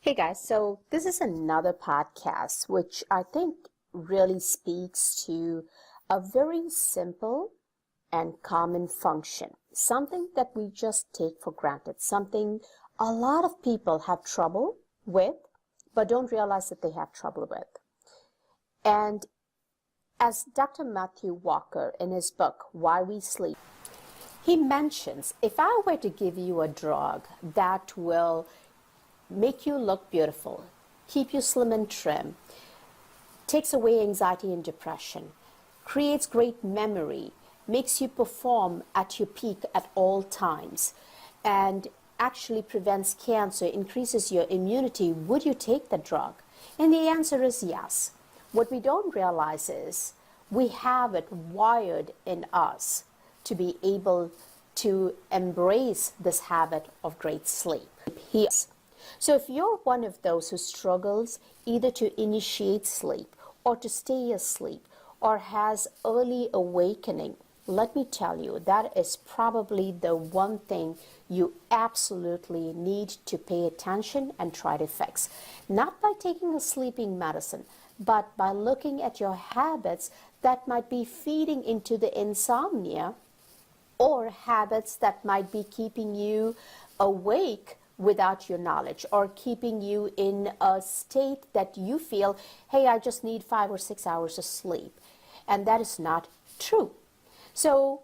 Hey guys, so this is another podcast which I think really speaks to a very simple and common function, something that we just take for granted, something a lot of people have trouble with, but don't realize that they have trouble with. And as Dr. Matthew Walker in his book, Why We Sleep, he mentions, if I were to give you a drug that will make you look beautiful, keep you slim and trim, takes away anxiety and depression, creates great memory, makes you perform at your peak at all times, and actually prevents cancer, increases your immunity, would you take the drug? And the answer is yes. What we don't realize is we have it wired in us to be able to embrace this habit of great sleep. So if you're one of those who struggles either to initiate sleep or to stay asleep or has early awakening, let me tell you, that is probably the one thing you absolutely need to pay attention and try to fix. Not by taking a sleeping medicine, but by looking at your habits that might be feeding into the insomnia or habits that might be keeping you awake without your knowledge or keeping you in a state that you feel, hey, I just need 5 or 6 hours of sleep. And that is not true. So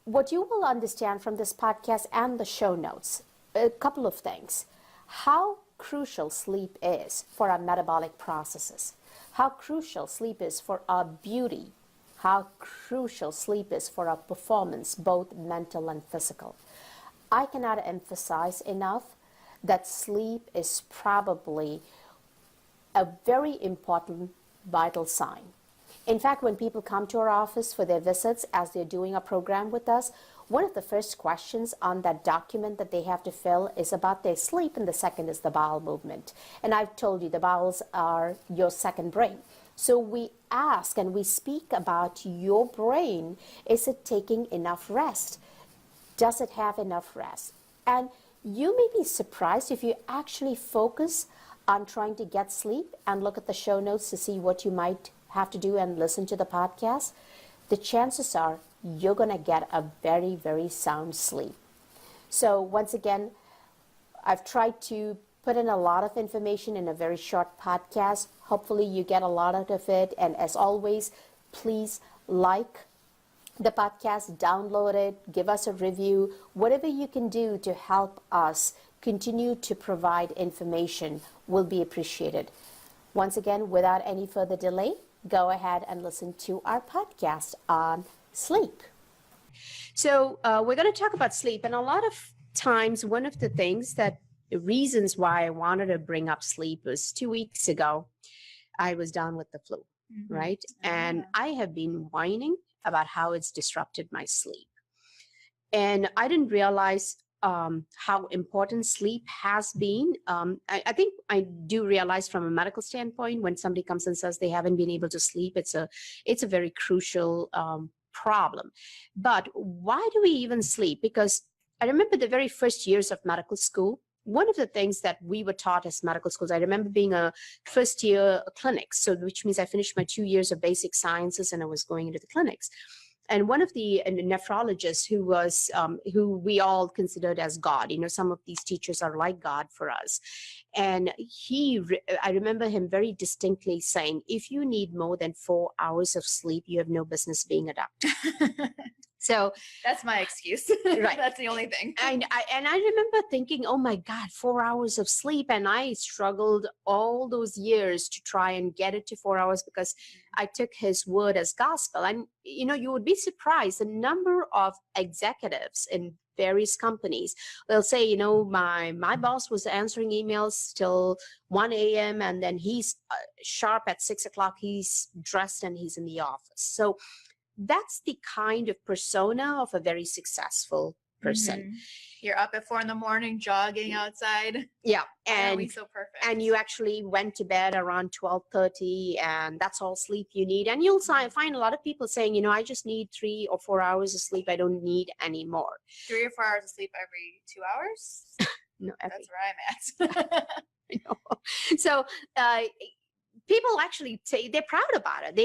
what you will understand from this podcast and the show notes, a couple of things. How crucial sleep is for our metabolic processes. How crucial sleep is for our beauty. How crucial sleep is for our performance, both mental and physical. I cannot emphasize enough that sleep is probably a very important vital sign. In fact, when people come to our office for their visits as they're doing a program with us, one of the first questions on that document that they have to fill is about their sleep, and the second is the bowel movement. And I've told you the bowels are your second brain. So we ask and we speak about your brain. Is it taking enough rest? Does it have enough rest? And you may be surprised if you actually focus on trying to get sleep and look at the show notes to see what you might have to do and listen to the podcast. The chances are you're going to get a very, very sound sleep. So once again, I've tried to put in a lot of information in a very short podcast. Hopefully you get a lot out of it. And as always, please like the podcast, download it, give us a review, whatever you can do to help us continue to provide information will be appreciated. Once again, without any further delay, go ahead and listen to our podcast on sleep. So we're going to talk about sleep. And a lot of times, one of the things that the reasons why I wanted to bring up sleep was 2 weeks ago, I was down with the flu, right? And I have been whining about how it's disrupted my sleep. And I didn't realize how important sleep has been. I think I do realize from a medical standpoint, when somebody comes and says they haven't been able to sleep, it's a very crucial problem. But why do we even sleep? Because I remember the very first years of medical school, one of the things that we were taught as medical schools, I remember being a first year clinics, so which means I finished my 2 years of basic sciences and I was going into the clinics. And one of the nephrologists who we all considered as God, some of these teachers are like God for us. And I remember him very distinctly saying, if you need more than 4 hours of sleep, you have no business being a doctor. So that's my excuse. Right. That's the only thing. And I remember thinking, oh my God, 4 hours of sleep. And I struggled all those years to try and get it to 4 hours because I took his word as gospel. And, you would be surprised the number of executives in various companies. They'll say, my boss was answering emails till 1 a.m. and then he's sharp at 6 o'clock. He's dressed and he's in the office. So that's the kind of persona of a very successful person. You're up at 4 a.m, jogging outside. Yeah. And so perfect. And you actually went to bed around 12:30 and that's all sleep you need. And you'll find a lot of people saying, I just need 3 or 4 hours of sleep. I don't need any more. 3 or 4 hours of sleep every 2 hours? No, That's where I'm at. So people actually say they're proud about it.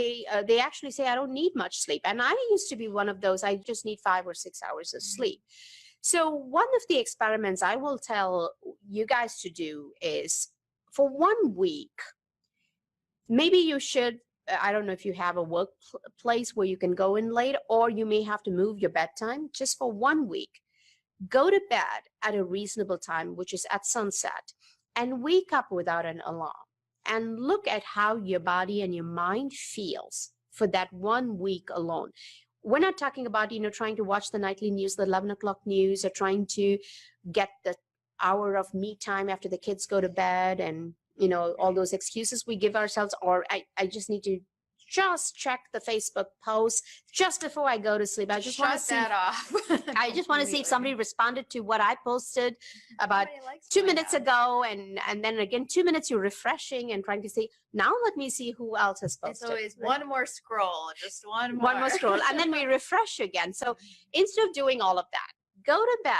They actually say, I don't need much sleep. And I used to be one of those. I just need 5 or 6 hours of sleep. So one of the experiments I will tell you guys to do is for 1 week, maybe you should, I don't know if you have a workplace where you can go in late, or you may have to move your bedtime. Just for 1 week, go to bed at a reasonable time, which is at sunset, and wake up without an alarm, and look at how your body and your mind feels for that 1 week alone. We're not talking about, trying to watch the nightly news, the 11 o'clock news, or trying to get the hour of me time after the kids go to bed, and all those excuses we give ourselves, or I just need to just check the Facebook post just before I go to sleep. I just want to see that off. I just want to see if somebody responded to what I posted about Nobody likes 2 doing minutes that. ago, and then again 2 minutes you're refreshing and trying to see, now let me see who else has posted. It's always right? one more scroll, just one more. One more scroll, and then we refresh again. So instead of doing all of that, go to bed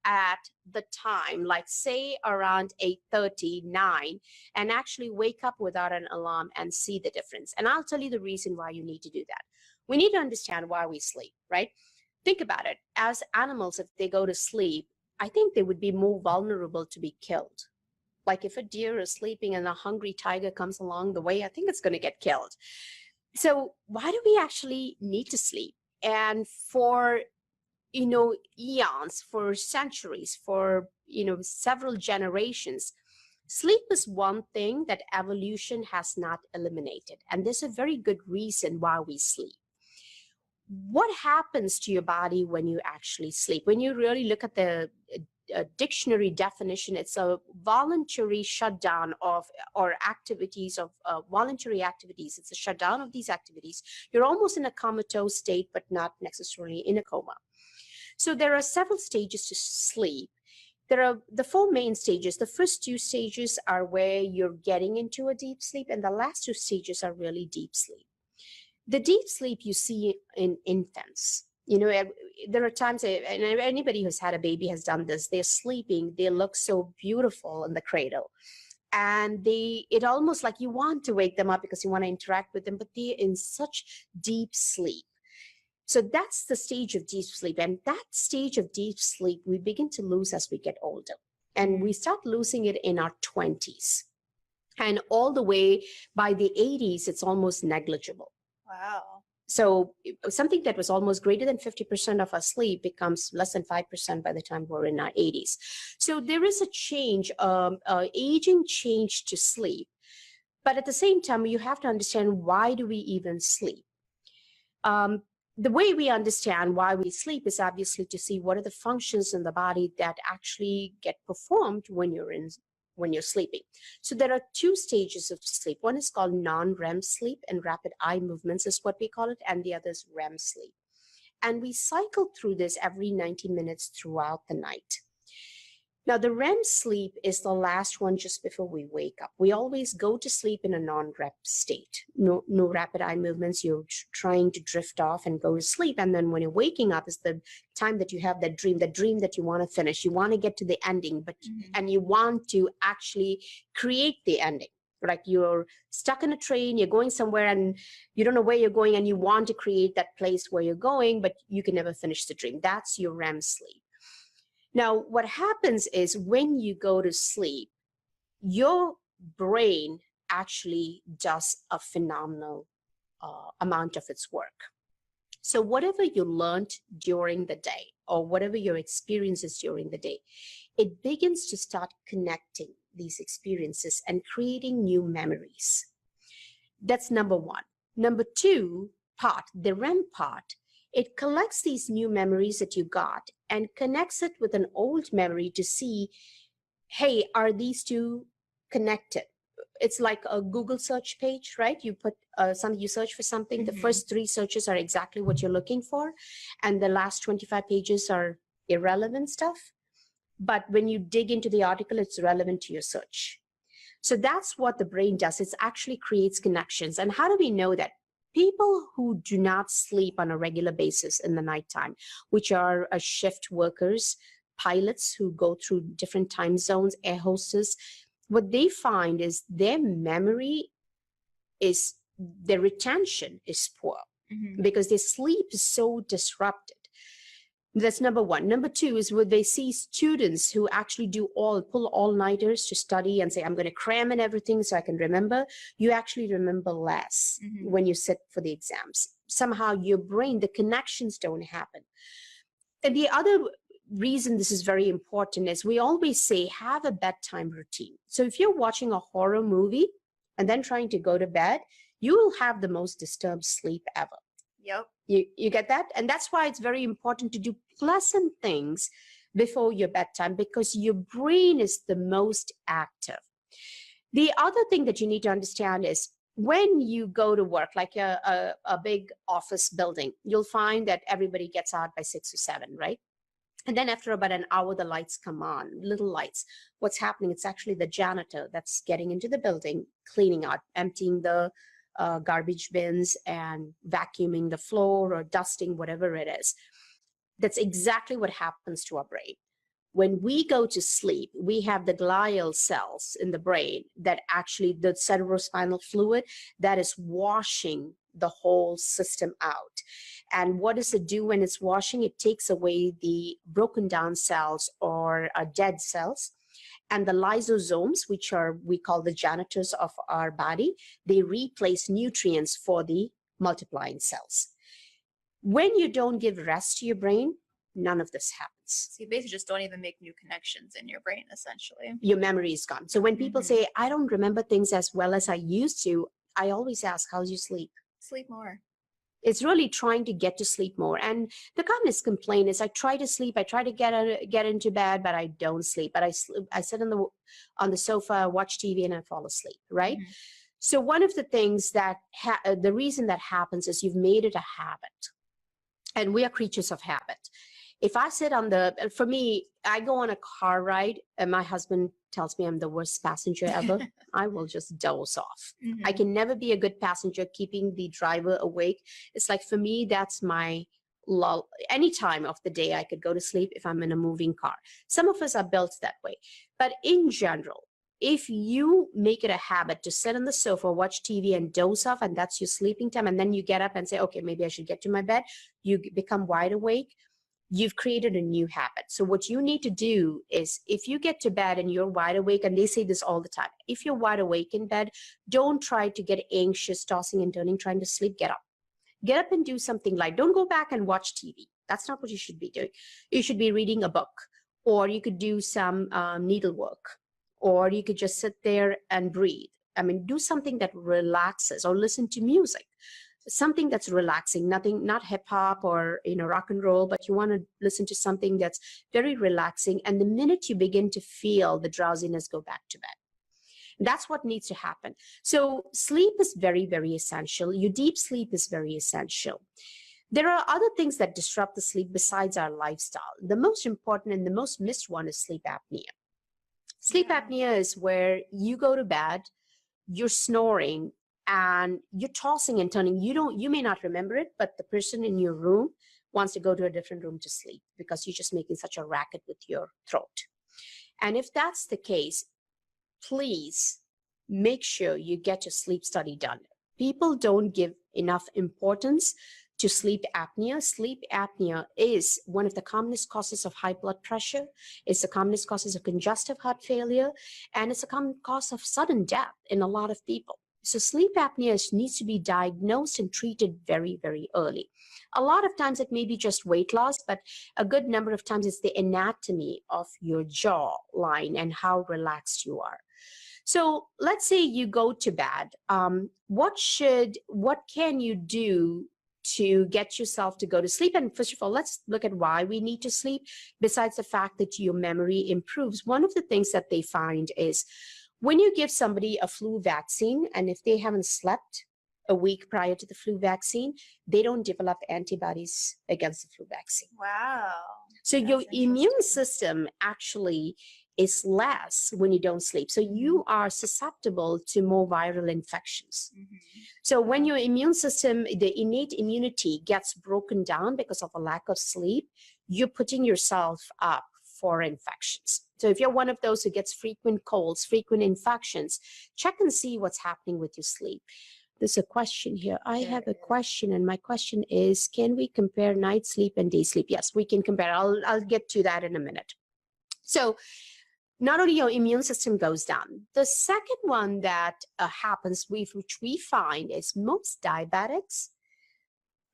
at the time, like say around 8:30, 9, and actually wake up without an alarm and see the difference. And I'll tell you the reason why you need to do that. We need to understand why we sleep, right? Think about it. As animals, if they go to sleep, I think they would be more vulnerable to be killed. Like if a deer is sleeping and a hungry tiger comes along the way, I think it's going to get killed. So why do we actually need to sleep? And for eons, for centuries, for several generations, sleep is one thing that evolution has not eliminated, and there's a very good reason why we sleep. What happens to your body when you actually sleep? When you really look at the dictionary definition, it's a voluntary shutdown of or activities of voluntary activities. It's a shutdown of these activities. You're almost in a comatose state, but not necessarily in a coma. So there are several stages to sleep. There are the 4 main stages. The first 2 stages are where you're getting into a deep sleep, and the last 2 stages are really deep sleep. The deep sleep you see in infants. There are times, and anybody who's had a baby has done this, they're sleeping, they look so beautiful in the cradle. And it almost like you want to wake them up because you want to interact with them, but they're in such deep sleep. So that's the stage of deep sleep. And that stage of deep sleep, we begin to lose as we get older. And we start losing it in our 20s. And all the way by the 80s, it's almost negligible. Wow. So something that was almost greater than 50% of our sleep becomes less than 5% by the time we're in our 80s. So there is a change, aging change to sleep. But at the same time, you have to understand, why do we even sleep? The way we understand why we sleep is obviously to see what are the functions in the body that actually get performed when you're sleeping. So there are 2 stages of sleep. One is called non-REM sleep, and rapid eye movements is what we call it, and the other is REM sleep. And we cycle through this every 90 minutes throughout the night. Now, the REM sleep is the last one just before we wake up. We always go to sleep in a non-REM state. No rapid eye movements. You're trying to drift off and go to sleep. And then when you're waking up is the time that you have that dream that you want to finish. You want to get to the ending, and you want to actually create the ending. Like you're stuck in a train, you're going somewhere and you don't know where you're going, and you want to create that place where you're going, but you can never finish the dream. That's your REM sleep. Now, what happens is when you go to sleep, your brain actually does a phenomenal amount of its work. So whatever you learned during the day, or whatever your experiences during the day, it begins to start connecting these experiences and creating new memories. That's number 1. Number 2 part, the REM part, it collects these new memories that you got and connects it with an old memory to see, hey, are these 2 connected? It's like a Google search page, right? You put you search for something. The first 3 searches are exactly what you're looking for, and the last 25 pages are irrelevant stuff. But when you dig into the article, it's relevant to your search. So that's what the brain does. It actually creates connections. And how do we know that? People who do not sleep on a regular basis in the nighttime, which are shift workers, pilots who go through different time zones, air hostess, what they find is their memory is, their retention is poor because their sleep is so disrupted. That's number one. Number two is when they see students who actually pull all-nighters to study and say, I'm going to cram in everything so I can remember, you actually remember less when you sit for the exams. Somehow your brain, the connections don't happen. And the other reason this is very important is we always say, have a bedtime routine. So if you're watching a horror movie and then trying to go to bed, you will have the most disturbed sleep ever. Yep. You get that? And that's why it's very important to do pleasant things before your bedtime, because your brain is the most active. The other thing that you need to understand is when you go to work, like a big office building, you'll find that everybody gets out by 6 or 7, right? And then after about an hour, the lights come on, little lights. What's happening? It's actually the janitor that's getting into the building, cleaning out, emptying the garbage bins and vacuuming the floor or dusting, whatever it is. That's exactly what happens to our brain. When we go to sleep, we have the glial cells in the brain that actually, the cerebrospinal fluid, that is washing the whole system out. And what does it do when it's washing? It takes away the broken down cells or dead cells. And the lysosomes, which are, we call the janitors of our body, they replace nutrients for the multiplying cells. When you don't give rest to your brain, none of this happens. So you basically just don't even make new connections in your brain, essentially. Your memory is gone. So when people say, I don't remember things as well as I used to, I always ask, how's your sleep? Sleep more. It's really trying to get to sleep more. And the commonest complaint is, I try to sleep, I try to get into bed, but I don't sleep. But I sit on the sofa, watch TV, and I fall asleep, right? So one of the things that, the reason that happens is you've made it a habit. And we are creatures of habit. If I sit for me, I go on a car ride and my husband tells me I'm the worst passenger ever. I will just doze off. I can never be a good passenger, keeping the driver awake. It's like, for me, that's my lull. Any time of the day I could go to sleep if I'm in a moving car. Some of us are built that way. But in general, if you make it a habit to sit on the sofa, watch TV and doze off, and that's your sleeping time, and then you get up and say, okay, maybe I should get to my bed, you become wide awake, you've created a new habit. So what you need to do is, if you get to bed and you're wide awake, and they say this all the time, if you're wide awake in bed, don't try to get anxious, tossing and turning, trying to sleep. Get up. Get up and do something light. Don't go back and watch TV. That's not what you should be doing. You should be reading a book, or you could do some needlework, or you could just sit there and breathe. I mean, do something that relaxes, or listen to music. Something that's relaxing, not hip hop or rock and roll, but you want to listen to something that's very relaxing. And the minute you begin to feel the drowsiness, go back to bed. That's what needs to happen. So sleep is very, very essential. Your deep sleep is very essential. There are other things that disrupt the sleep besides our lifestyle. The most important and the most missed one is sleep apnea. Sleep apnea is where you go to bed, you're snoring, and you're tossing and turning. You may not remember it, but the person in your room wants to go to a different room to sleep because you're just making such a racket with your throat. And if that's the case, please make sure you get your sleep study done. People don't give enough importance to sleep apnea. Sleep apnea is one of the commonest causes of high blood pressure. It's the commonest causes of congestive heart failure, and it's a common cause of sudden death in a lot of people. So sleep apnea needs to be diagnosed and treated very, very early. A lot of times it may be just weight loss, but a good number of times it's the anatomy of your jaw line and how relaxed you are. So let's say you go to bed. What can you do to get yourself to go to sleep? And first of all, let's look at why we need to sleep. Besides the fact that your memory improves, one of the things that they find is when you give somebody a flu vaccine, and if they haven't slept a week prior to the flu vaccine, they don't develop antibodies against the flu vaccine. Wow. So your immune system actually is less when you don't sleep. So you are susceptible to more viral infections. So when your immune system, the innate immunity gets broken down because of a lack of sleep, you're putting yourself up for infections. So if you're one of those who gets frequent colds, frequent infections, check and see what's happening with your sleep. There's a question here. I have a question, and my question is, can we compare night sleep and day sleep? Yes, we can compare. I'll get to that in a minute. So not only your immune system goes down, the second one that happens, which we find, is most diabetics.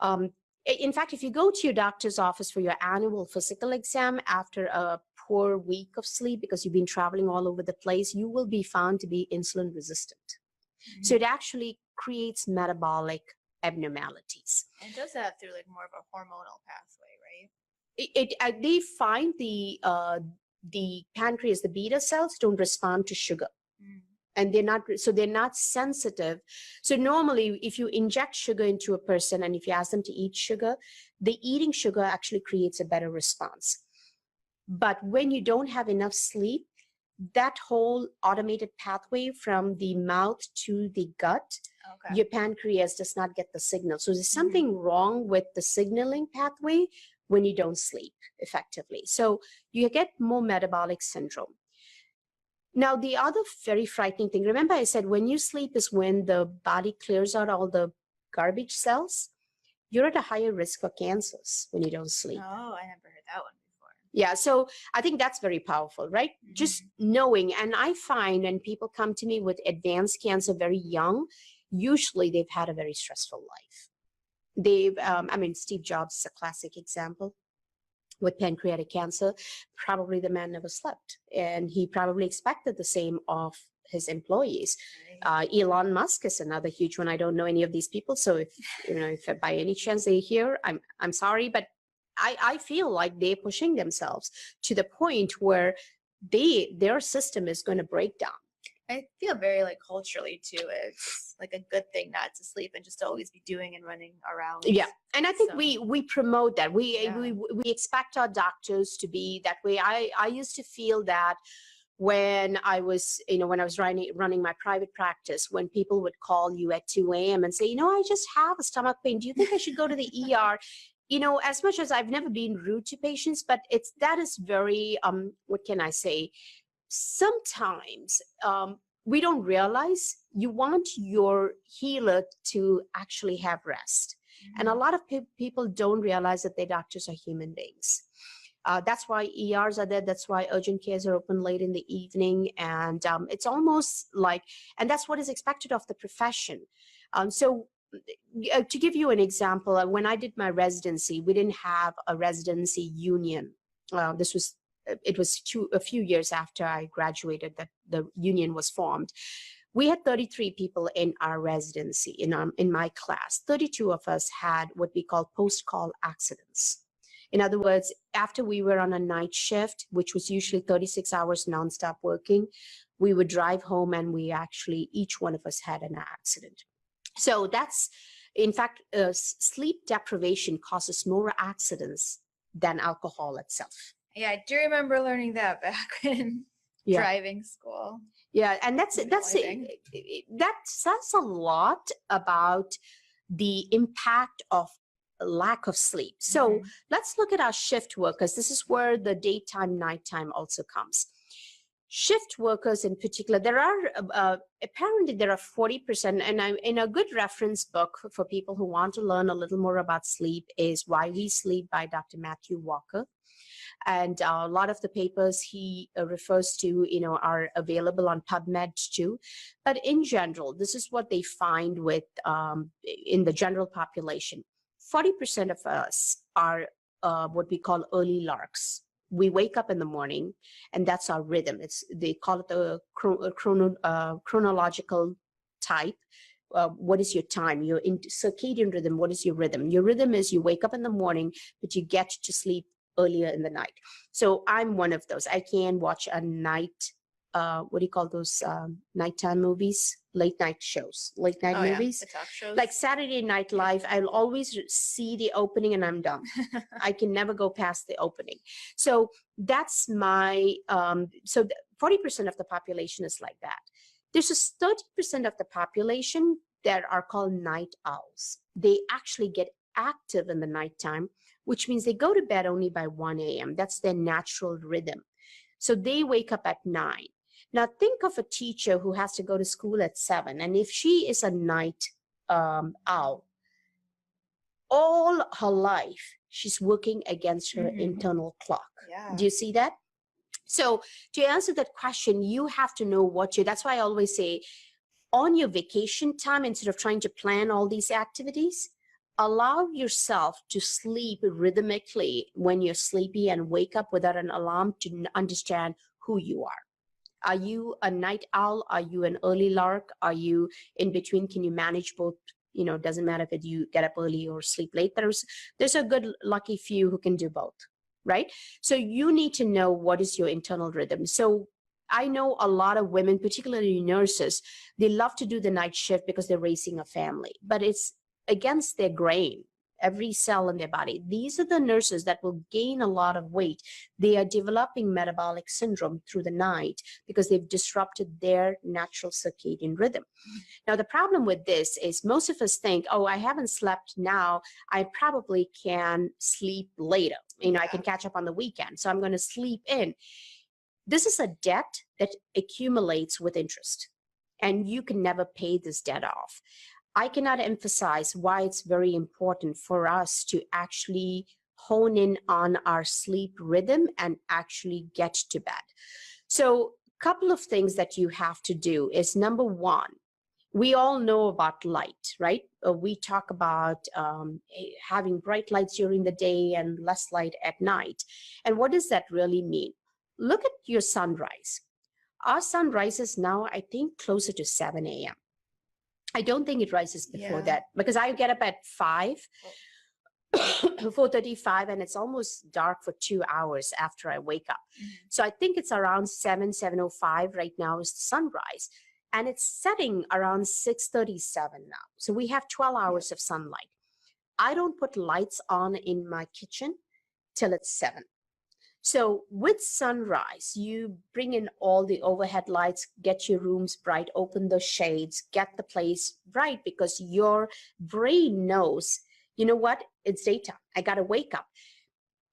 In fact, if you go to your doctor's office for your annual physical exam after a poor week of sleep because you've been traveling all over the place, you will be found to be insulin resistant. Mm-hmm. So it actually creates metabolic abnormalities. And does that through like more of a hormonal pathway, right? They find the pancreas, the beta cells, don't respond to sugar. And they're not sensitive. So normally if you inject sugar into a person and if you ask them to eat sugar, the eating sugar actually creates a better response. But when you don't have enough sleep, that whole automated pathway from the mouth to the gut, your pancreas does not get the signal. So there's something wrong with the signaling pathway when you don't sleep effectively. So you get more metabolic syndrome. Now, the other very frightening thing, remember I said when you sleep is when the body clears out all the garbage cells. You're at a higher risk for cancers when you don't sleep. Oh, I never heard that one before. Yeah, so I think that's very powerful, right? Mm-hmm. Just knowing, and I find when people come to me with advanced cancer very young, usually they've had a very stressful life. Steve Jobs is a classic example. With pancreatic cancer, probably the man never slept, and he probably expected the same of his employees. Elon Musk is another huge one. I don't know any of these people, so if by any chance they hear, I'm sorry, but I feel like they're pushing themselves to the point where their system is going to break down. I feel very like culturally too, it's like a good thing not to sleep and just to always be doing and running around. Yeah, and I think we promote that. We expect our doctors to be that way. I used to feel that when I was running my private practice, when people would call you at 2 a.m. and say, I just have a stomach pain. Do you think I should go to the ER? As much as I've never been rude to patients, but that is very what can I say? Sometimes we don't realize you want your healer to actually have rest. Mm-hmm. And a lot of people don't realize that their doctors are human beings. That's why ERs are there. That's why urgent cares are open late in the evening. And it's almost like, and that's what is expected of the profession. So to give you an example, when I did my residency, we didn't have a residency union. It was a few years after I graduated that the union was formed. We had 33 people in our residency, in my class. 32 of us had what we call post-call accidents. In other words, after we were on a night shift, which was usually 36 hours nonstop working, we would drive home and each one of us had an accident. So that's, in fact, sleep deprivation causes more accidents than alcohol itself. Yeah, I do remember learning that back in driving school. Yeah, and that says a lot about the impact of lack of sleep. So let's look at our shift workers. This is where the daytime, nighttime also comes. Shift workers in particular, apparently there are 40%, and in a good reference book for people who want to learn a little more about sleep is Why We Sleep by Dr. Matthew Walker. And a lot of the papers he refers to, are available on PubMed too. But in general, this is what they find in the general population. 40% of us are what we call early larks. We wake up in the morning, and that's our rhythm. They call it the chronological type. What is your time? Your circadian rhythm. What is your rhythm? Your rhythm is you wake up in the morning, but you get to sleep earlier in the night. So I'm one of those. I can watch a night, what do you call those nighttime movies? Late night shows, late night movies. The talk shows. Like Saturday Night Live, I'll always see the opening and I'm done. I can never go past the opening. So that's my, 40% of the population is like that. There's just 30% of the population that are called night owls. They actually get active in the nighttime, which means they go to bed only by 1 a.m. That's their natural rhythm. So they wake up at 9. Now think of a teacher who has to go to school at 7. And if she is a night owl, all her life, she's working against her internal clock. Yeah. Do you see that? So to answer that question, you have to know that's why I always say, on your vacation time, instead of trying to plan all these activities, allow yourself to sleep rhythmically when you're sleepy and wake up without an alarm to understand who you are. Are you a night owl? Are you an early lark? Are you in between? Can you manage both? Doesn't matter if you get up early or sleep late. There's a good lucky few who can do both, right? So you need to know what is your internal rhythm. So I know a lot of women, particularly nurses, they love to do the night shift because they're raising a family, but it's against their grain, every cell in their body. These are the nurses that will gain a lot of weight. They are developing metabolic syndrome through the night because they've disrupted their natural circadian rhythm. Now, the problem with this is most of us think, oh, I haven't slept now. I probably can sleep later. I can catch up on the weekend. So I'm going to sleep in. This is a debt that accumulates with interest, and you can never pay this debt off. I cannot emphasize why it's very important for us to actually hone in on our sleep rhythm and actually get to bed. So a couple of things that you have to do is, number one, we all know about light, right? We talk about having bright lights during the day and less light at night. And what does that really mean? Look at your sunrise. Our sun rises now, I think, closer to 7 a.m. I don't think it rises before that, because I get up at 5, 4:35, and it's almost dark for 2 hours after I wake up. So I think it's around 7:05 right now is the sunrise. And it's setting around 6:37 now. So we have 12 hours of sunlight. I don't put lights on in my kitchen till it's 7. So with sunrise, you bring in all the overhead lights, get your rooms bright, open the shades, get the place bright, because your brain knows, you know what, it's daytime. I got to wake up.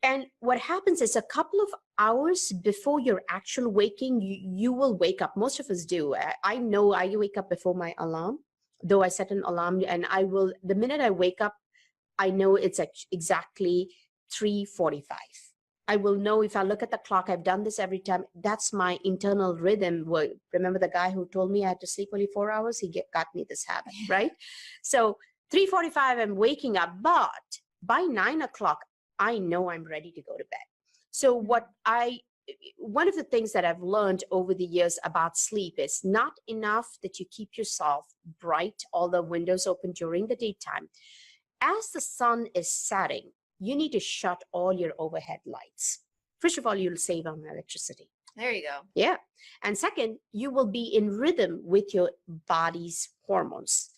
And what happens is, a couple of hours before your actual waking, you will wake up. Most of us do. I know I wake up before my alarm, though I set an alarm, and the minute I wake up, I know it's exactly 3:45. I will know if I look at the clock. I've done this every time. That's my internal rhythm. Remember the guy who told me I had to sleep only 4 hours? He got me this habit, right? So 3:45, I'm waking up, but by 9 o'clock, I know I'm ready to go to bed. So one of the things that I've learned over the years about sleep is not enough that you keep yourself bright, all the windows open during the daytime. As the sun is setting, you need to shut all your overhead lights. First of all, you'll save on electricity. There you go. Yeah. And second, you will be in rhythm with your body's hormones.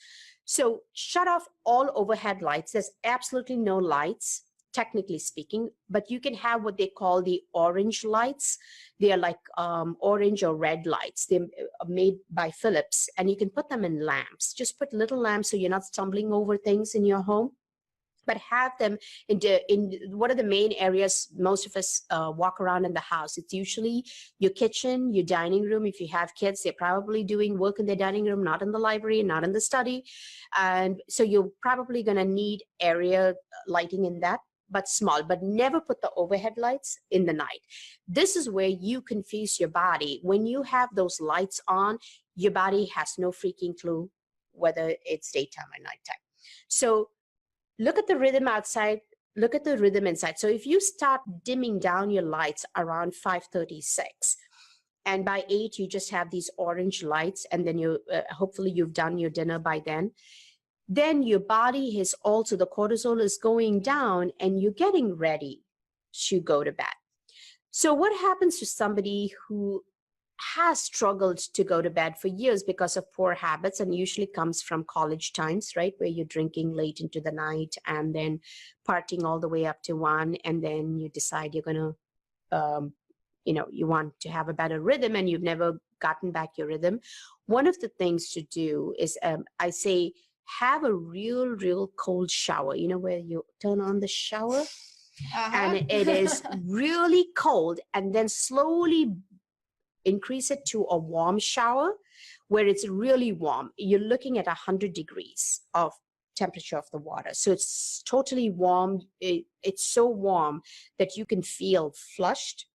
So shut off all overhead lights. There's absolutely no lights, technically speaking, but you can have what they call the orange lights. They are like orange or red lights. They're made by Philips, and you can put them in lamps. Just put little lamps so you're not stumbling over things in your home. But have them in what are the main areas most of us walk around in the house? It's usually your kitchen, your dining room. If you have kids, they're probably doing work in their dining room, not in the library, not in the study. And so you're probably going to need area lighting in that, but small. But never put the overhead lights in the night. This is where you confuse your body. When you have those lights on, your body has no freaking clue whether it's daytime or nighttime. So look at the rhythm outside, look at the rhythm inside. So if you start dimming down your lights around 5:36, and by 8, you just have these orange lights, and then hopefully you've done your dinner by then your body is also, the cortisol is going down, and you're getting ready to go to bed. So what happens to somebody who has struggled to go to bed for years because of poor habits, and usually comes from college times, right, where you're drinking late into the night and then partying all the way up to 1, and then you decide you're going to you want to have a better rhythm, and you've never gotten back your rhythm. One of the things to do is I say have a real cold shower, where you turn on the shower and Uh-huh. it is really cold, and then slowly increase it to a warm shower where it's really warm. You're looking at 100 degrees of temperature of the water. So it's totally warm. It's so warm that you can feel flushed.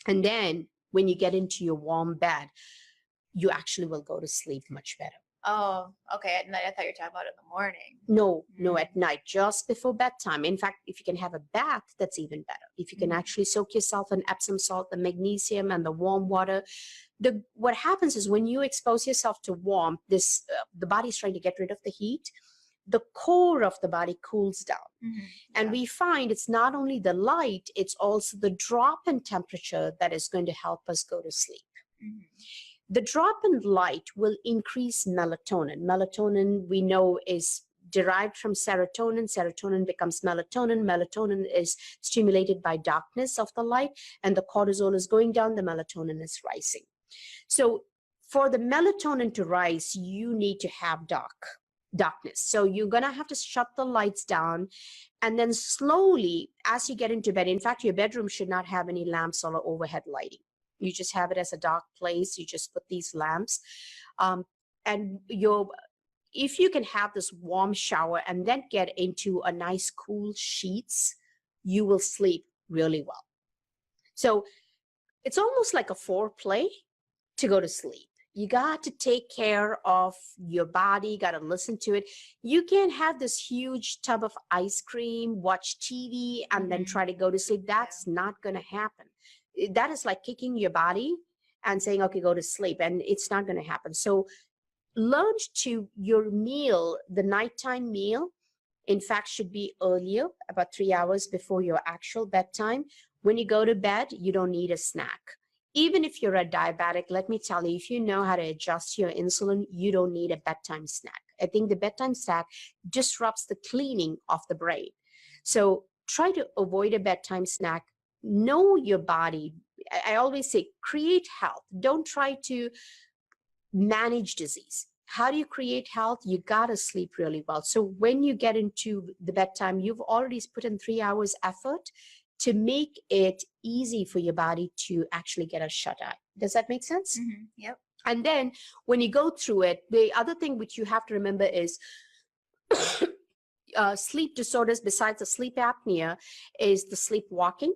And then when you get into your warm bed, you actually will go to sleep much better. Oh, okay. At night, I thought you were talking about it in the morning. No, at night, just before bedtime. In fact, if you can have a bath, that's even better. If you can actually soak yourself in Epsom salt, the magnesium, and the warm water. What happens is when you expose yourself to warmth, the body's trying to get rid of the heat. The core of the body cools down. And we find it's not only the light, it's also the drop in temperature that is going to help us go to sleep. The drop in light will increase melatonin. Melatonin, we know, is derived from serotonin. Serotonin becomes melatonin. Melatonin is stimulated by darkness of the light, and the cortisol is going down, the melatonin is rising. So for the melatonin to rise, you need to have darkness. So you're going to have to shut the lights down, and then slowly, as you get into bed, in fact, your bedroom should not have any lamps or overhead lighting. You just have it as a dark place. You just put these lamps. And if you can have this warm shower and then get into a nice cool sheets, you will sleep really well. So it's almost like a foreplay to go to sleep. You got to take care of your body, got to listen to it. You can't have this huge tub of ice cream, watch TV, and then try to go to sleep. That's not going to happen. That is like kicking your body and saying, okay, go to sleep. And it's not going to happen. So lunch to your meal, the nighttime meal, in fact, should be earlier, about 3 hours before your actual bedtime. When you go to bed, you don't need a snack. Even if you're a diabetic, let me tell you, if you know how to adjust your insulin, you don't need a bedtime snack. I think the bedtime snack disrupts the cleaning of the brain. So try to avoid a bedtime snack. Know your body. I always say, create health. Don't try to manage disease. How do you create health? You got to sleep really well. So when you get into the bedtime, you've already put in 3 hours effort to make it easy for your body to actually get a shut eye. Does that make sense? Yep. And then when you go through it, the other thing which you have to remember is sleep disorders besides the sleep apnea is the sleepwalking.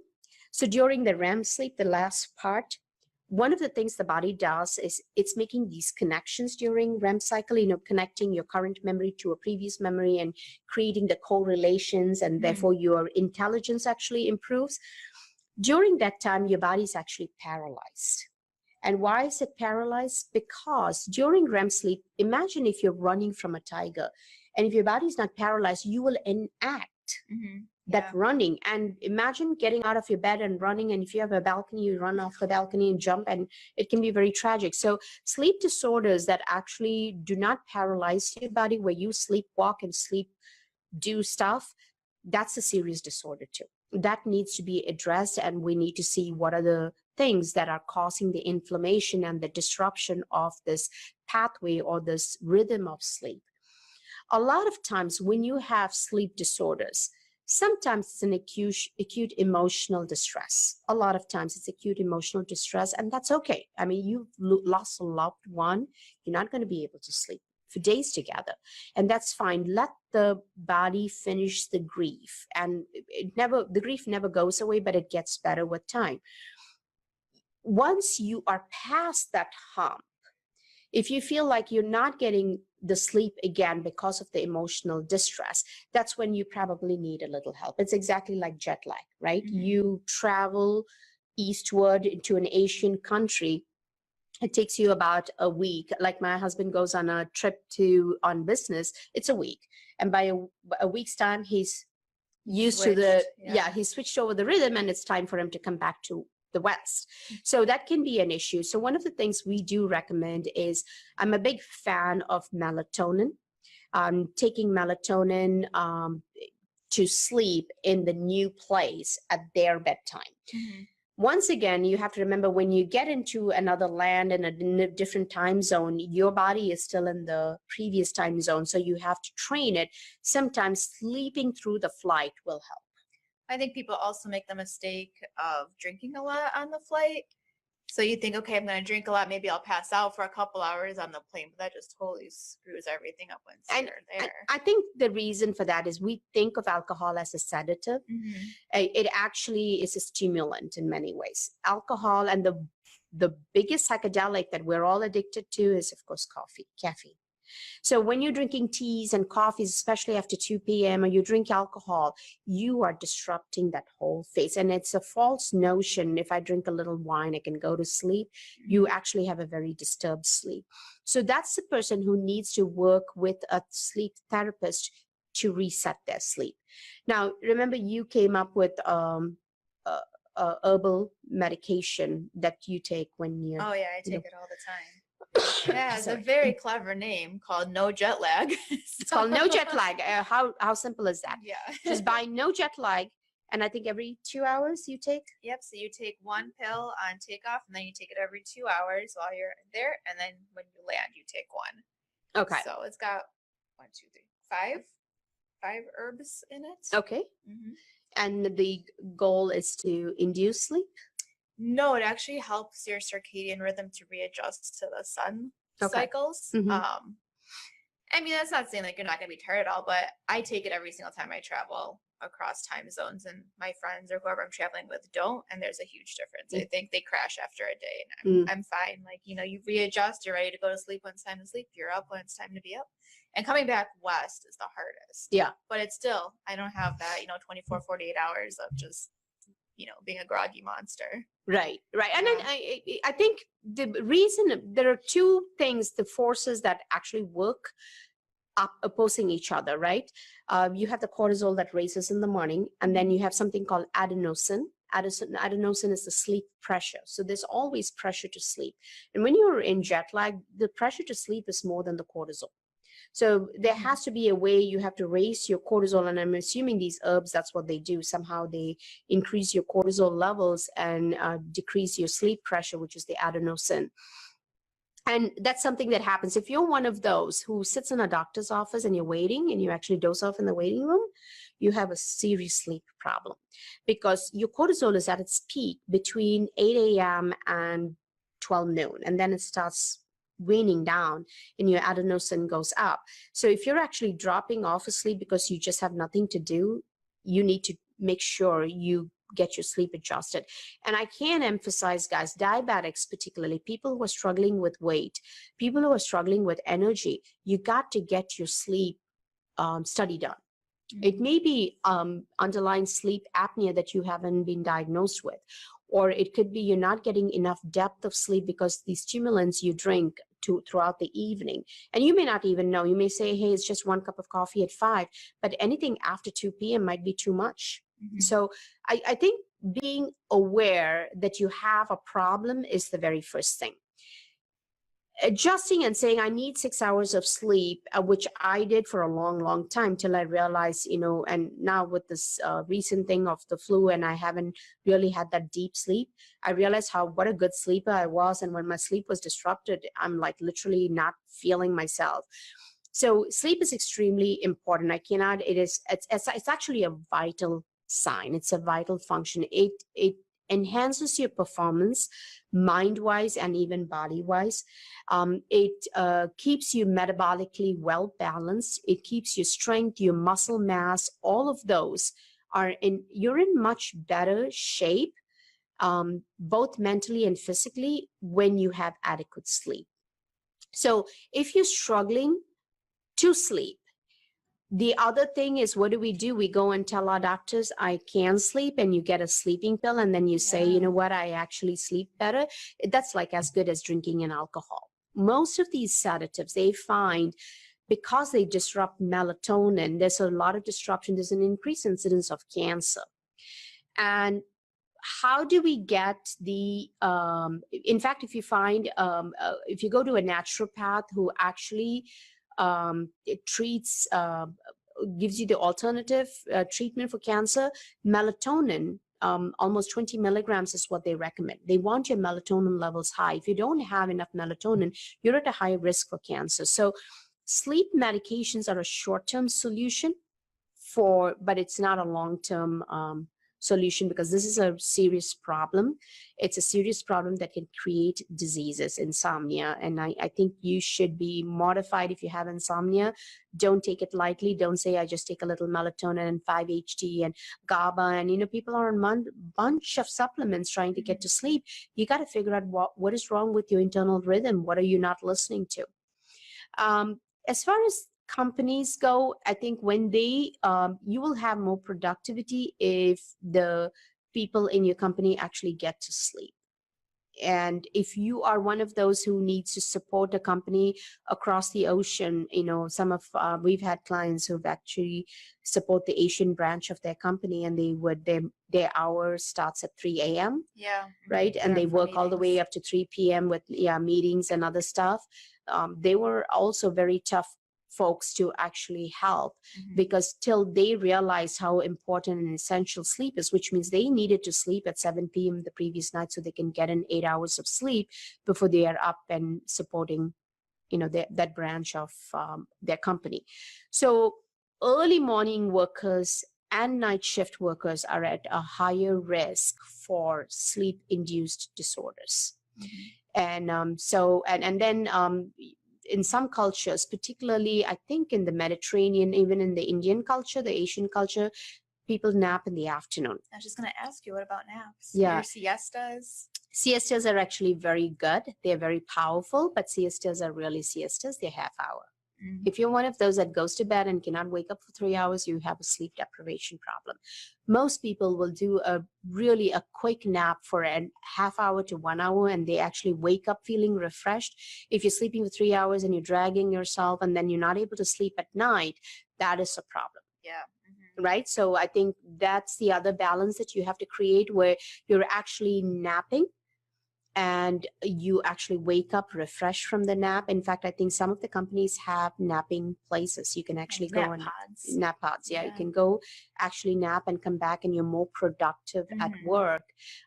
So during the REM sleep, the last part, one of the things the body does is it's making these connections during REM cycle, connecting your current memory to a previous memory and creating the correlations, and therefore your intelligence actually improves. During that time, your body is actually paralyzed. And why is it paralyzed? Because during REM sleep, imagine if you're running from a tiger, and if your body is not paralyzed, you will enact that running. And imagine getting out of your bed and running, and if you have a balcony, you run off the balcony and jump, and it can be very tragic. So sleep disorders that actually do not paralyze your body, where you sleepwalk and sleep do stuff, that's a serious disorder too. That needs to be addressed, and we need to see what are the things that are causing the inflammation and the disruption of this pathway or this rhythm of sleep. A lot of times when you have sleep disorders, sometimes it's an acute emotional distress. A lot of times it's acute emotional distress, and that's okay. I mean, you've lost a loved one. You're not going to be able to sleep for days together, and that's fine. Let the body finish the grief, and the grief never goes away, but it gets better with time. Once you are past that hump, if you feel like you're not getting the sleep again because of the emotional distress, that's when you probably need a little help. It's exactly like jet lag, right? You travel eastward into an Asian country. It takes you about a week. Like my husband goes on a trip on business, it's a week. And by a week's time, he's used to he switched over the rhythm, and it's time for him to come back to the West. So that can be an issue. So one of the things we do recommend is, I'm a big fan of melatonin, taking melatonin to sleep in the new place at their bedtime. Once again, you have to remember, when you get into another land in a different time zone, your body is still in the previous time zone. So you have to train it. Sometimes sleeping through the flight will help. I think people also make the mistake of drinking a lot on the flight. So you think, okay, I'm going to drink a lot. Maybe I'll pass out for a couple hours on the plane, but that just totally screws everything up once And you're there. I think the reason for that is we think of alcohol as a sedative. Mm-hmm. It actually is a stimulant in many ways. Alcohol, and the biggest psychedelic that we're all addicted to is, of course, caffeine. So when you're drinking teas and coffees, especially after 2 p.m., or you drink alcohol, you are disrupting that whole phase. And it's a false notion. If I drink a little wine, I can go to sleep. You actually have a very disturbed sleep. So that's the person who needs to work with a sleep therapist to reset their sleep. Now, remember, you came up with herbal medication that you take when you're. Oh, yeah, I take it all the time. Yeah, it's a very clever name called No Jet Lag. It's called No Jet Lag. How simple is that? Yeah. Just buy No Jet Lag, and I think every 2 hours you take. Yep. So you take one pill on takeoff, and then you take it every 2 hours while you're there, and then when you land, you take one. Okay. So it's got 1, 2, 3, 5 herbs in it. Okay. Mm-hmm. And the goal is to induce sleep. No, it actually helps your circadian rhythm to readjust to the sun cycles. Mm-hmm. I mean, that's not saying like you're not going to be tired at all, but I take it every single time I travel across time zones, and my friends or whoever I'm traveling with don't, and there's a huge difference. I think they crash after a day, and I'm fine. Like, you readjust, you're ready to go to sleep when it's time to sleep, you're up when it's time to be up. And coming back west is the hardest. Yeah. But it's still, I don't have that, 24, 48 hours of just, being a groggy monster. Right. And then I think the reason, there are two things, the forces that actually work opposing each other, right? You have the cortisol that raises in the morning, and then you have something called adenosine. Adenosine is the sleep pressure. So there's always pressure to sleep. And when you're in jet lag, the pressure to sleep is more than the cortisol. So there has to be a way you have to raise your cortisol. And I'm assuming these herbs, that's what they do. Somehow they increase your cortisol levels and decrease your sleep pressure, which is the adenosine. And that's something that happens. If you're one of those who sits in a doctor's office and you're waiting and you actually doze off in the waiting room, you have a serious sleep problem, because your cortisol is at its peak between 8 a.m. and 12 noon. And then it starts waning down and your adenosine goes up. So if you're actually dropping off asleep because you just have nothing to do, you need to make sure you get your sleep adjusted. And I can't emphasize, guys, diabetics, particularly people who are struggling with weight, people who are struggling with energy, you got to get your sleep study done. It may be underlying sleep apnea that you haven't been diagnosed with, or it could be you're not getting enough depth of sleep because the stimulants you drink throughout the evening. And you may not even know. You may say, hey, it's just 1 cup of coffee at 5, but anything after 2 p.m. might be too much. So I think being aware that you have a problem is the very first thing. Adjusting and saying, I need 6 hours of sleep, which I did for a long, long time, till I realized, and now with this recent thing of the flu, and I haven't really had that deep sleep, I realized what a good sleeper I was. And when my sleep was disrupted, I'm like literally not feeling myself. So sleep is extremely important. It's actually a vital sign. It's a vital function. It enhances your performance, mind-wise and even body-wise. It keeps you metabolically well balanced. It keeps your strength, your muscle mass, all of those you're in much better shape, both mentally and physically, when you have adequate sleep. So if you're struggling to sleep, the other thing is, what do? We go and tell our doctors, I can sleep, and you get a sleeping pill, and then you say, you know what, I actually sleep better. That's like as good as drinking an alcohol. Most of these sedatives, they find, because they disrupt melatonin, there's a lot of disruption, there's an increased incidence of cancer. And how do we get in fact, if you find, if you go to a naturopath who actually it treats, gives you the alternative treatment for cancer, melatonin, almost 20 milligrams is what they recommend. They want your melatonin levels high. If you don't have enough melatonin, you're at a high risk for cancer. So sleep medications are a short-term solution but it's not a long-term solution, because this is a serious problem. It's a serious problem that can create diseases, insomnia. And I think you should be mortified if you have insomnia. Don't take it lightly. Don't say, I just take a little melatonin and 5-HT and GABA. And, people are on bunch of supplements trying to get to sleep. You got to figure out what is wrong with your internal rhythm. What are you not listening to? As far as companies go, I think when you will have more productivity if the people in your company actually get to sleep. And if you are one of those who needs to support a company across the ocean, we've had clients who've actually support the Asian branch of their company, and their hour starts at 3 a.m. Yeah. Right. And they work all the way up to 3 p.m. with meetings and other stuff. They were also very tough folks to actually help, because till they realized how important and essential sleep is, which means they needed to sleep at 7 p.m. the previous night so they can get in 8 hours of sleep before they are up and supporting, that branch of their company. So early morning workers and night shift workers are at a higher risk for sleep-induced disorders. And then in some cultures, particularly I think in the Mediterranean, even in the Indian culture, the Asian culture, people nap in the afternoon. I was just going to ask you, what about naps? Yeah. Your siestas? Siestas are actually very good. They're very powerful, but siestas are really siestas. They're half hour. If you're one of those that goes to bed and cannot wake up for 3 hours, you have a sleep deprivation problem. Most people will do a quick nap for a half hour to 1 hour, and they actually wake up feeling refreshed. If you're sleeping for 3 hours and you're dragging yourself and then you're not able to sleep at night, that is a problem. Yeah. Right? So I think that's the other balance that you have to create, where you're actually napping and you actually wake up refreshed from the nap. In fact, I think some of the companies have napping places. You can actually go and nap pods. Yeah, you can go actually nap and come back, and you're more productive at work.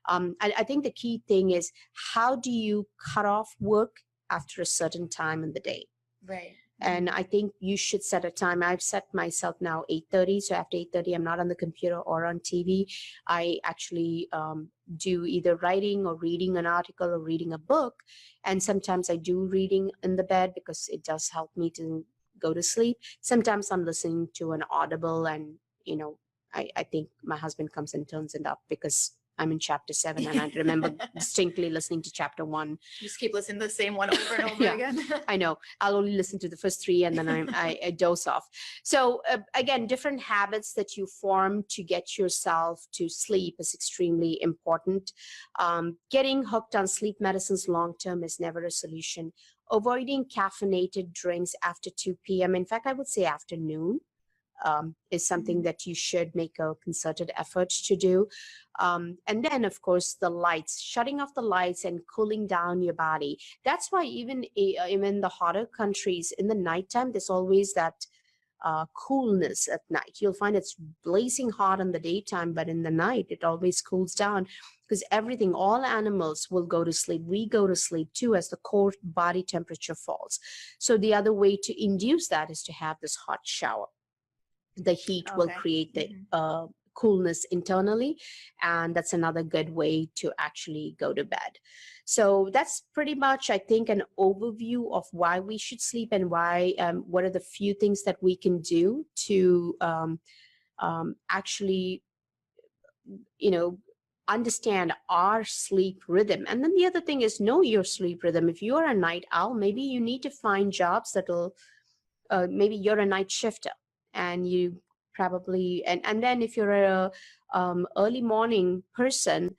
I think the key thing is, how do you cut off work after a certain time in the day? Right. And I think you should set a time. I've set myself now 8:30. So after 8:30, I'm not on the computer or on TV. I actually do either writing or reading an article or reading a book. And sometimes I do reading in the bed because it does help me to go to sleep. Sometimes I'm listening to an Audible, and, I think my husband comes and turns it up because I'm in chapter 7 and I remember distinctly listening to chapter 1. You just keep listening to the same one over and over again. I know. I'll only listen to the first 3 and then I doze off. So again, different habits that you form to get yourself to sleep is extremely important. Getting hooked on sleep medicines long-term is never a solution. Avoiding caffeinated drinks after 2 p.m. In fact, I would say afternoon. Is something that you should make a concerted effort to do. And then, of course, the lights, shutting off the lights and cooling down your body. That's why even in the hotter countries, in the nighttime, there's always that coolness at night. You'll find it's blazing hot in the daytime, but in the night, it always cools down, because all animals will go to sleep. We go to sleep too as the core body temperature falls. So the other way to induce that is to have this hot shower. The heat will create the coolness internally, and that's another good way to actually go to bed. So that's pretty much, I think, an overview of why we should sleep and why what are the few things that we can do to actually understand our sleep rhythm. And then the other thing is, know your sleep rhythm. If you're a night owl, maybe you need to find jobs that'll maybe you're a night shifter, and you probably, and then if you're a early morning person,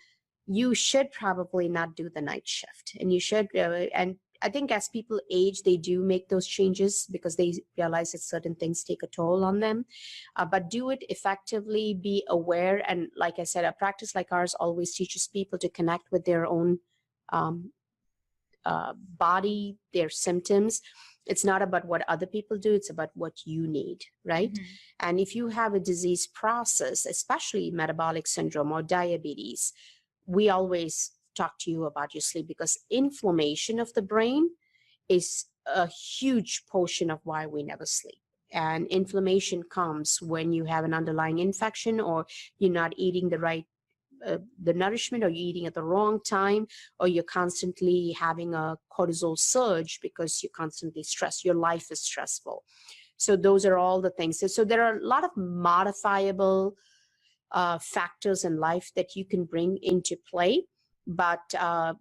you should probably not do the night shift, and you should and I think as people age, they do make those changes because they realize that certain things take a toll on them. But do it effectively, be aware, and like I said, a practice like ours always teaches people to connect with their own body, their symptoms. It's not about what other people do, it's about what you need, right? And if you have a disease process, especially metabolic syndrome or diabetes, we always talk to you about your sleep, because inflammation of the brain is a huge portion of why we never sleep. And inflammation comes when you have an underlying infection, or you're not eating the nourishment, or you're eating at the wrong time, or you're constantly having a cortisol surge because you're constantly stressed. Your life is stressful. So those are all the things. So there are a lot of modifiable factors in life that you can bring into play, but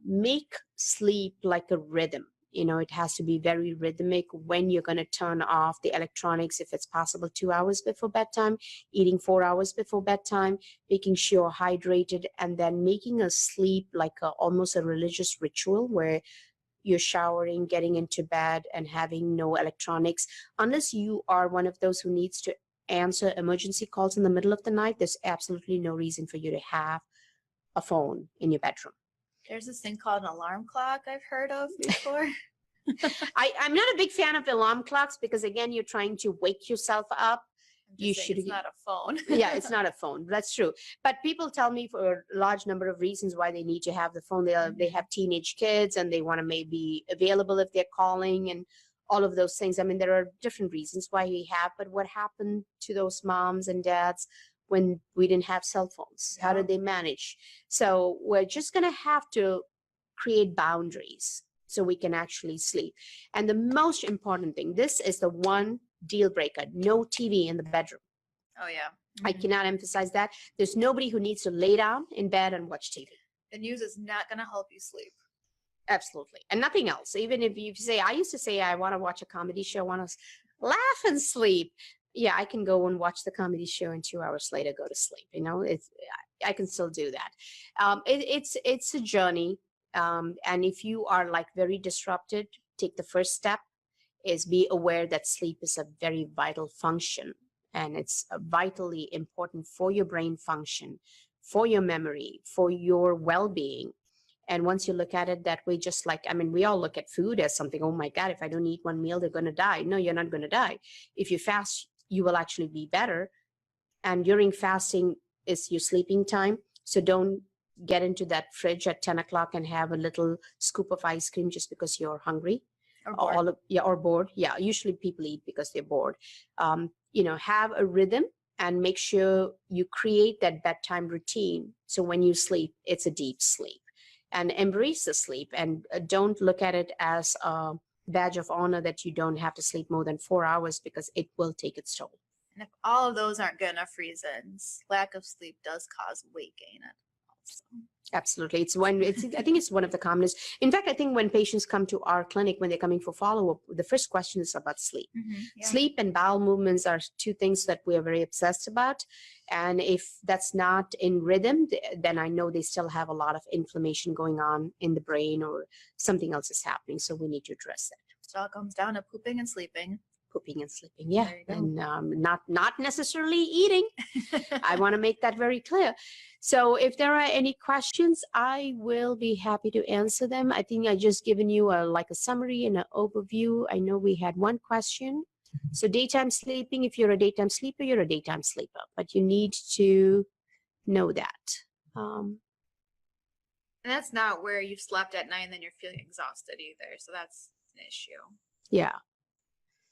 make sleep like a rhythm. It has to be very rhythmic when you're going to turn off the electronics, if it's possible, 2 hours before bedtime, eating 4 hours before bedtime, making sure you're hydrated, and then making a sleep like almost a religious ritual where you're showering, getting into bed, and having no electronics. Unless you are one of those who needs to answer emergency calls in the middle of the night, there's absolutely no reason for you to have a phone in your bedroom. There's this thing called an alarm clock I've heard of before. I'm not a big fan of alarm clocks because, again, you're trying to wake yourself up. You should. It's not a phone. Yeah, it's not a phone. That's true. But people tell me for a large number of reasons why they need to have the phone. They have teenage kids and they want to maybe available if they're calling and all of those things. I mean, there are different reasons why we have, but what happened to those moms and dads when we didn't have cell phones? How did they manage? So we're just going to have to create boundaries so we can actually sleep. And the most important thing, this is the one deal breaker: no TV in the bedroom. Oh, yeah. I cannot emphasize that. There's nobody who needs to lay down in bed and watch TV. The news is not going to help you sleep. Absolutely. And nothing else. Even if you say, I used to say, I want to watch a comedy show, I want to laugh and sleep. Yeah, I can go and watch the comedy show and 2 hours later go to sleep. I can still do that. It's a journey. And if you are like very disrupted, take the first step is be aware that sleep is a very vital function, and it's vitally important for your brain function, for your memory, for your well-being. And once you look at it that way, just like, I mean, we all look at food as something, oh my God, if I don't eat one meal, they're going to die. No, you're not going to die. If you fast, you will actually be better. And during fasting is your sleeping time. So don't get into that fridge at 10 o'clock and have a little scoop of ice cream just because you're hungry. Or bored. Yeah, usually people eat because they're bored. Have a rhythm and make sure you create that bedtime routine. So when you sleep, it's a deep sleep, and embrace the sleep, and don't look at it as a badge of honor that you don't have to sleep more than 4 hours, because it will take its toll. And if all of those aren't good enough reasons, lack of sleep does cause weight gain also. Absolutely. I think it's one of the commonest. In fact, I think when patients come to our clinic, when they're coming for follow-up, the first question is about sleep. Yeah. Sleep and bowel movements are two things that we are very obsessed about. And if that's not in rhythm, then I know they still have a lot of inflammation going on in the brain, or something else is happening. So we need to address that. So it all comes down to pooping and sleeping. Pooping and sleeping, yeah, and not necessarily eating. I want to make that very clear. So if there are any questions, I will be happy to answer them. I think I just given you a summary and an overview. I know we had one question. So daytime sleeping, if you're a daytime sleeper, you're a daytime sleeper, but you need to know that. And that's not where you've slept at night and then you're feeling exhausted either. So that's an issue. Yeah.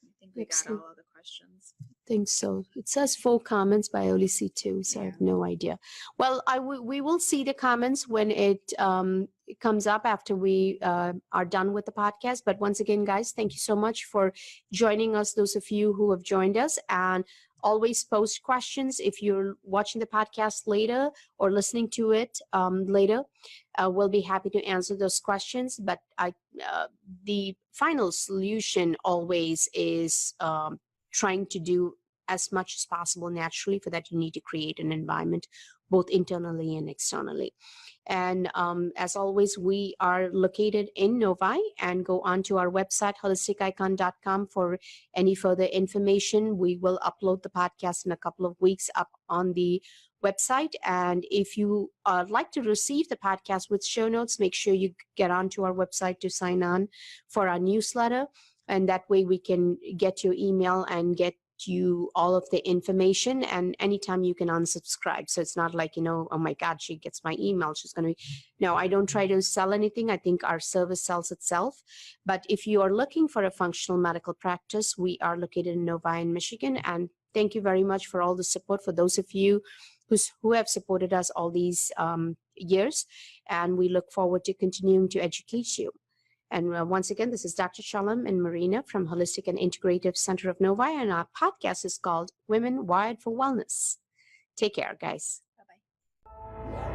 I think we got all of the questions. I think so. It says 4 comments, but I only see 2, so I have no idea. Well, we will see the comments when it comes up after we are done with the podcast. But once again, guys, thank you so much for joining us, those of you who have joined us. And always post questions if you're watching the podcast later or listening to it later. We'll be happy to answer those questions. But the final solution always is trying to do as much as possible naturally. For that, you need to create an environment both internally and externally. And as always, we are located in Novi, and go on to our website, holisticicon.com, for any further information. We will upload the podcast in a couple of weeks up on the website. And if you like to receive the podcast with show notes, make sure you get onto our website to sign on for our newsletter. And that way we can get your email and get you all of the information, and anytime you can unsubscribe. So it's not like, oh my God, she gets my email, she's going to be. No, I don't try to sell anything. I think our service sells itself. But if you are looking for a functional medical practice, we are located in Novi, in Michigan. And thank you very much for all the support, for those of you who have supported us all these years. And we look forward to continuing to educate you. And once again, this is Dr. Chellam and Marina from Holistic and Integrative Center of Novi, and our podcast is called Women Wired for Wellness. Take care, guys. Bye-bye.